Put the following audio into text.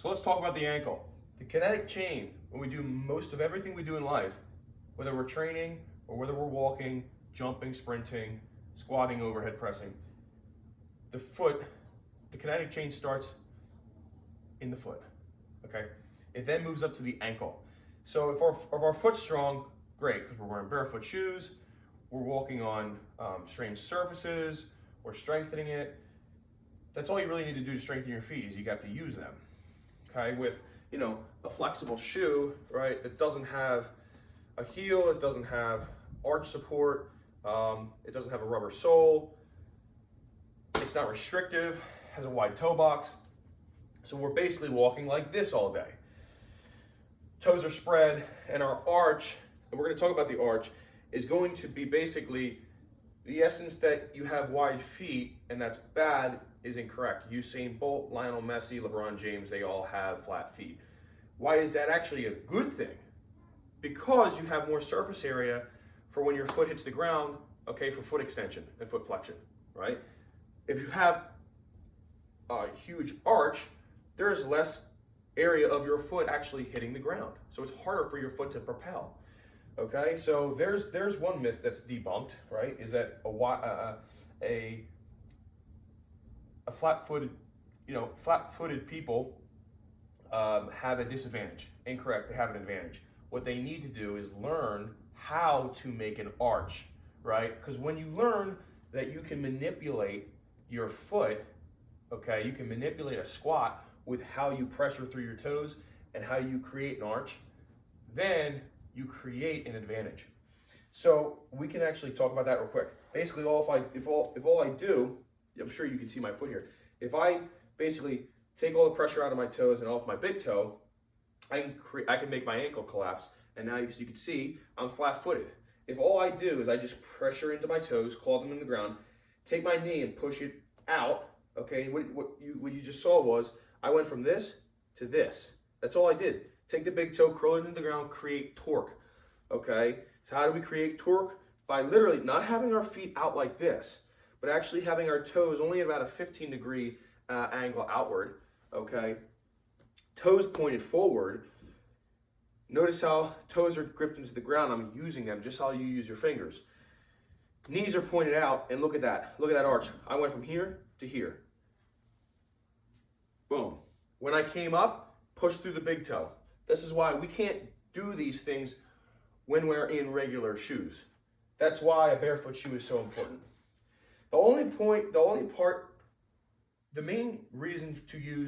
So let's talk about the ankle. The kinetic chain, when we do most of everything we do in life, whether we're training or whether we're walking, jumping, sprinting, squatting, overhead pressing, the kinetic chain starts in the foot, okay? It then moves up to the ankle. So if our foot's strong, great, because we're wearing barefoot shoes, we're walking on strange surfaces, we're strengthening it. That's all you really need to do to strengthen your feet is you got to use them, okay? With, a flexible shoe, right, it doesn't have a heel, it doesn't have arch support, it doesn't have a rubber sole, it's not restrictive, has a wide toe box. So we're basically walking like this all day. Toes are spread, and our arch, and we're going to talk about the arch, is going to be basically the essence that you have wide feet, and that's bad is incorrect. Usain Bolt, Lionel Messi, LeBron James, they all have flat feet. Why is that actually a good thing? Because you have more surface area for when your foot hits the ground, okay, for foot extension and foot flexion, right? If you have a huge arch, there's less area of your foot actually hitting the ground. So it's harder for your foot to propel. Okay, so there's one myth that's debunked, right? Is that a flat-footed people have a disadvantage. Incorrect, they have an advantage. What they need to do is learn how to make an arch, right? Because when you learn that you can manipulate your foot, okay, you can manipulate a squat with how you pressure through your toes and how you create an arch, then you create an advantage. So we can actually talk about that real quick. Basically, if all I do, I'm sure you can see my foot here. If I basically take all the pressure out of my toes and off my big toe, I can make my ankle collapse. And now as you can see, I'm flat-footed. If all I do is I just pressure into my toes, claw them in the ground, take my knee and push it out, okay, what you just saw was I went from this to this. That's all I did. Take the big toe, curl it into the ground, create torque, okay? So how do we create torque? By literally not having our feet out like this, but actually having our toes only at about a 15-degree angle outward, okay? Toes pointed forward. Notice how toes are gripped into the ground. I'm using them just how you use your fingers. Knees are pointed out, and look at that. Look at that arch. I went from here to here. Boom. When I came up, push through the big toe. This is why we can't do these things when we're in regular shoes. That's why a barefoot shoe is so important. The main reason to use